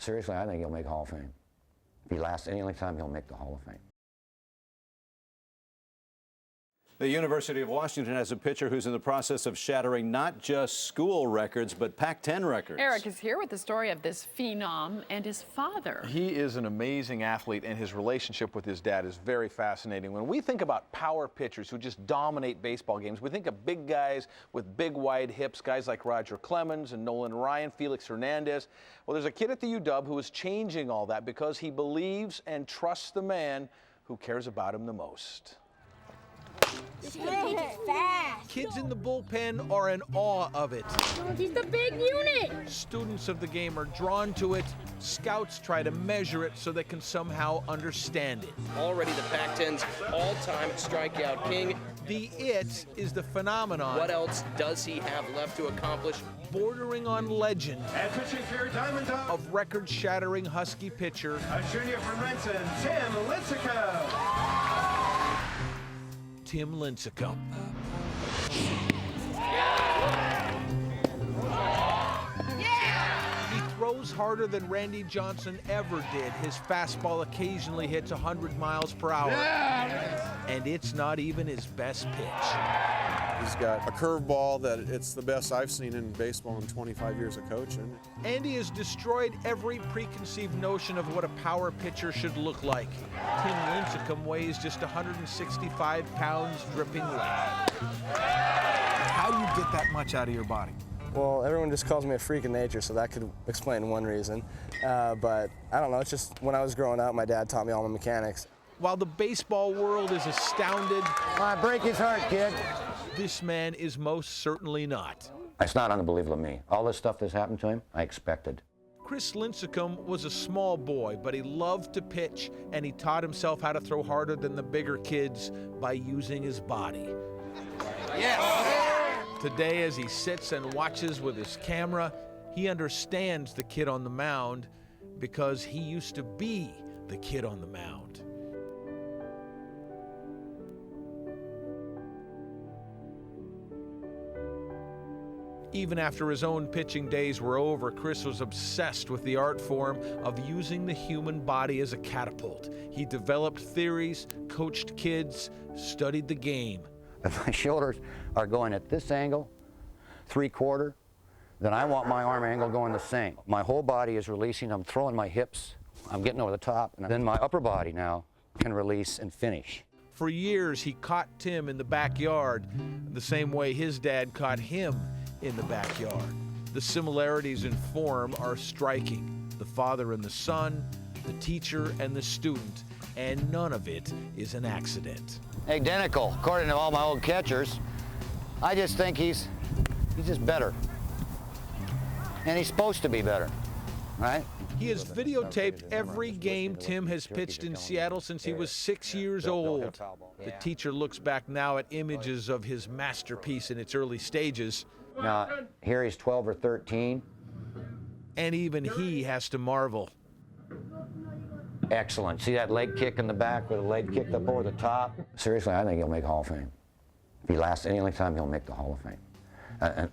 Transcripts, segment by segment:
Seriously, I think he'll make Hall of Fame. If he lasts any length of time, he'll make the Hall of Fame. The University of Washington has a pitcher who's in the process of shattering not just school records, but Pac-10 records. Eric is here with the story of this phenom and his father. He is an amazing athlete, and his relationship with his dad is very fascinating. When we think about power pitchers who just dominate baseball games, we think of big guys with big, wide hips, guys like Roger Clemens and Nolan Ryan, Felix Hernandez. Well, there's a kid at the UW who is changing all that because he believes and trusts the man who cares about him the most. This kid pitches fast. Kids in the bullpen are in awe of it. He's the big unit. Students of the game are drawn to it. Scouts try to measure it so they can somehow understand it. Already the Pac-10's all-time strikeout king. The it is the phenomenon. What else does he have left to accomplish? Bordering on legend. And pitching for your Diamond Dogs. Of record-shattering Husky pitcher. A junior from Renton, Tim Lincecum. Tim Lincecum. He throws harder than Randy Johnson ever did. His fastball occasionally hits 100 miles per hour. And it's not even his best pitch. He's got a curveball that it's the best I've seen in baseball in 25 years of coaching. And he has destroyed every preconceived notion of what a power pitcher should look like. Tim Lincecum weighs just 165 pounds dripping wet. How do you get that much out of your body? Well, everyone just calls me a freak of nature, so that could explain one reason. But I don't know, it's just when I was growing up, my dad taught me all my mechanics. While the baseball world is astounded, Break his heart, kid. This man is most certainly not. It's not unbelievable to me. All this stuff that's happened to him, I expected. Chris Lincecum was a small boy, but he loved to pitch, and he taught himself how to throw harder than the bigger kids by using his body. Yes! Today, as he sits and watches with his camera, he understands the kid on the mound because he used to be the kid on the mound. Even after his own pitching days were over, Chris was obsessed with the art form of using the human body as a catapult. He developed theories, coached kids, studied the game. If my shoulders are going at this angle, 3/4, then I want my arm angle going the same. My whole body is releasing. I'm throwing my hips. I'm getting over the top. And then my upper body now can release and finish. For years, he caught Tim in the backyard, the same way his dad caught him in the backyard. The similarities in form are striking. The father and the son, the teacher and the student, and none of it is an accident. Identical, according to all my old catchers. I just think he's just better. And he's supposed to be better, right? He has videotaped every game Tim has pitched in Seattle since he was 6 years old. The teacher looks back now at images of his masterpiece in its early stages. Now, here he's 12 or 13. And even he has to marvel. Excellent. See that leg kick in the back with the leg kicked up over the top? Seriously, I think he'll make Hall of Fame. If he lasts any length of time, he'll make the Hall of Fame.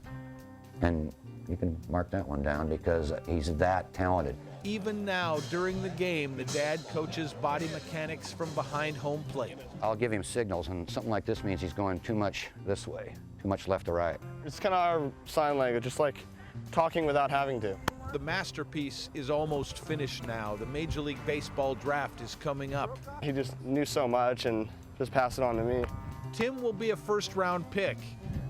And you can mark that one down because he's that talented. Even now, during the game, the dad coaches body mechanics from behind home plate. I'll give him signals, and something like this means he's going too much this way, too much left to right. It's kind of our sign language, just like talking without having to. The masterpiece is almost finished now. The Major League Baseball draft is coming up. He just knew so much and just passed it on to me. Tim will be a first-round pick.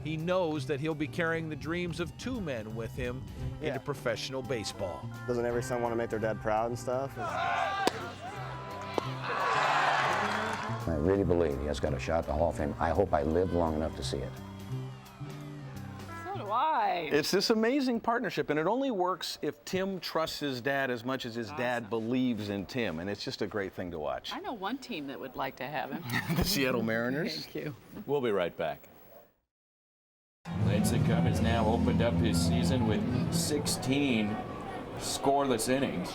He knows that he'll be carrying the dreams of two men with him into professional baseball. Doesn't every son want to make their dad proud and stuff? I really believe he has got a shot at the Hall of Fame. I hope I live long enough to see it. So do I. It's this amazing partnership, and it only works if Tim trusts his dad as much as his dad believes in Tim, and it's just a great thing to watch. I know one team that would like to have him. The Seattle Mariners. Thank you. We'll be right back. Lincecum has now opened up his season with 16 scoreless innings.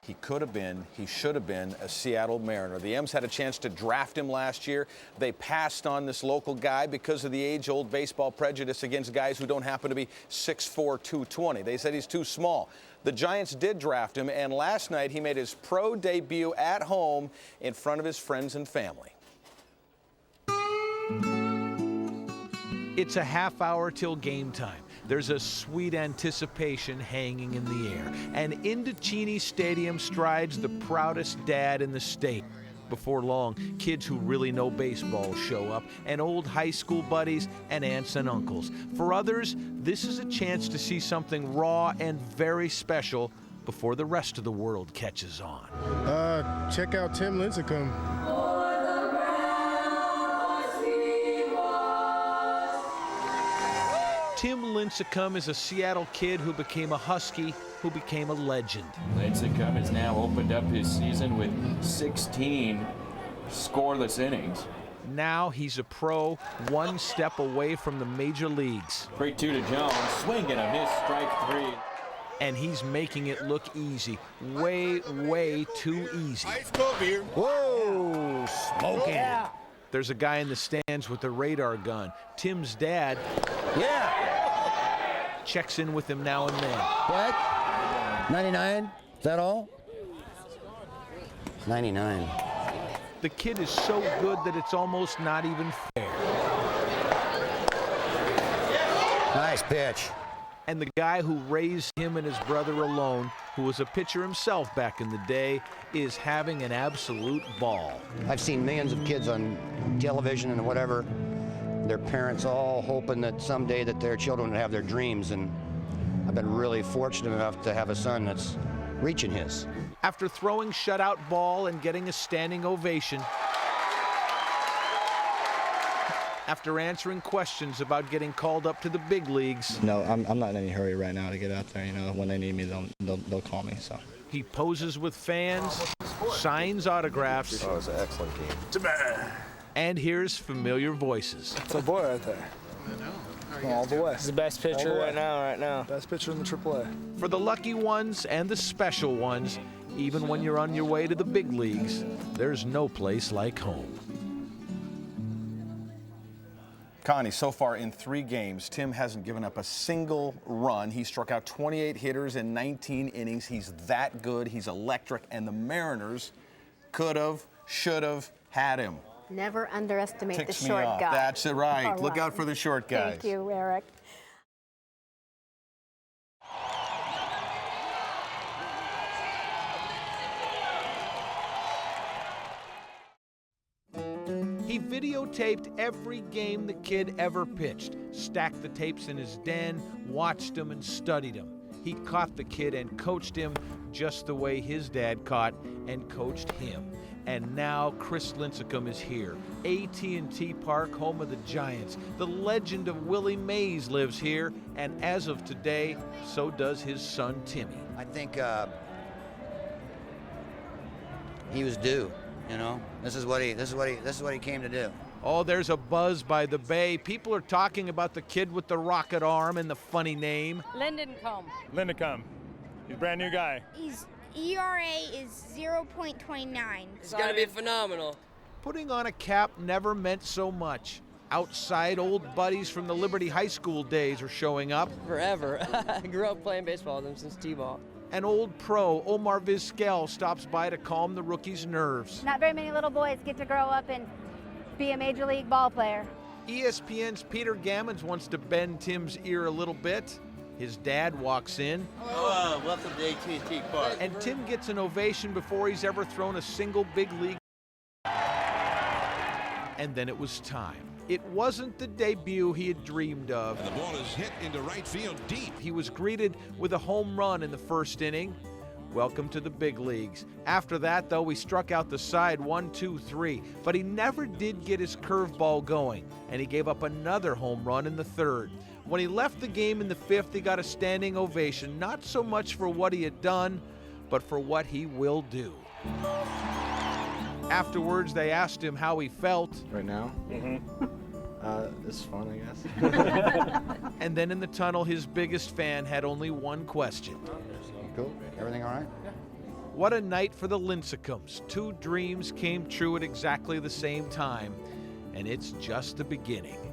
He could have been, he should have been a Seattle Mariner. The M's had a chance to draft him last year. They passed on this local guy because of the age-old baseball prejudice against guys who don't happen to be 6'4", 220. They said he's too small. The Giants did draft him, and last night he made his pro debut at home in front of his friends and family. It's a half hour till game time. There's a sweet anticipation hanging in the air. And into Cheney Stadium strides the proudest dad in the state. Before long, kids who really know baseball show up, and old high school buddies and aunts and uncles. For others, this is a chance to see something raw and very special before the rest of the world catches on. Check out Tim Lincecum. Tim Lincecum is a Seattle kid who became a Husky, who became a legend. Lincecum has now opened up his season with 16 scoreless innings. Now he's a pro, one step away from the major leagues. 3-2 to Jones, swinging a miss, strike 3. And he's making it look easy. Way, way too easy. Whoa, smoking. Yeah. There's a guy in the stands with a radar gun. Tim's dad checks in with him now and then. What? 99? Is that all? 99. The kid is so good that it's almost not even fair. Nice pitch. And the guy who raised him and his brother alone, who was a pitcher himself back in the day, is having an absolute ball. I've seen millions of kids on television and whatever, their parents all hoping that someday that their children would have their dreams, and I've been really fortunate enough to have a son that's reaching his. After throwing shutout ball and getting a standing ovation, after answering questions about getting called up to the big leagues. No, I'm not in any hurry right now to get out there. You know, when they need me, they'll call me. So. He poses with fans, signs autographs. Oh, it was an excellent game. And hears familiar voices. It's a boy right there. I know. All the way. He's the best pitcher right now. Best pitcher in the AAA. For the lucky ones and the special ones, even when you're on your way to the big leagues, there's no place like home. Connie, so far in 3 games, Tim hasn't given up a single run. He struck out 28 hitters in 19 innings. He's that good. He's electric. And the Mariners could have, should have had him. Never underestimate Ticks the short me off. guy. That's it, right. All Look out for the short guys. Thank you, Eric. He videotaped every game the kid ever pitched, stacked the tapes in his den, watched him and studied him. He caught the kid and coached him just the way his dad caught and coached him. And now Chris Lincecum is here. AT&T Park, home of the Giants. The legend of Willie Mays lives here, and as of today, so does his son Timmy. I think he was due. You know, this is what he came to do. Oh, there's a buzz by the bay. People are talking about the kid with the rocket arm and the funny name. Lincecum. He's a brand new guy. His ERA is 0.29. It's got to be phenomenal. Putting on a cap never meant so much. Outside, old buddies from the Liberty High School days are showing up. Forever. I grew up playing baseball with them since T-ball. An old pro, Omar Vizquel, stops by to calm the rookie's nerves. Not very many little boys get to grow up and be a major league ball player. ESPN's Peter Gammons wants to bend Tim's ear a little bit. His dad walks in. Hello, welcome to AT&T Park. And Tim gets an ovation before he's ever thrown a single big league. And then it was time. It wasn't the debut he had dreamed of. And the ball is hit into right field deep. He was greeted with a home run in the first inning. Welcome to the big leagues. After that, though, he struck out the side 1, 2, 3. But he never did get his curveball going, and he gave up another home run in the third. When he left the game in the fifth, he got a standing ovation, not so much for what he had done, but for what he will do. Afterwards, they asked him how he felt. Right now? It's fun, I guess. And then in the tunnel, his biggest fan had only one question. Cool? Everything all right? What a night for the Lincecums. 2 dreams came true at exactly the same time, and it's just the beginning.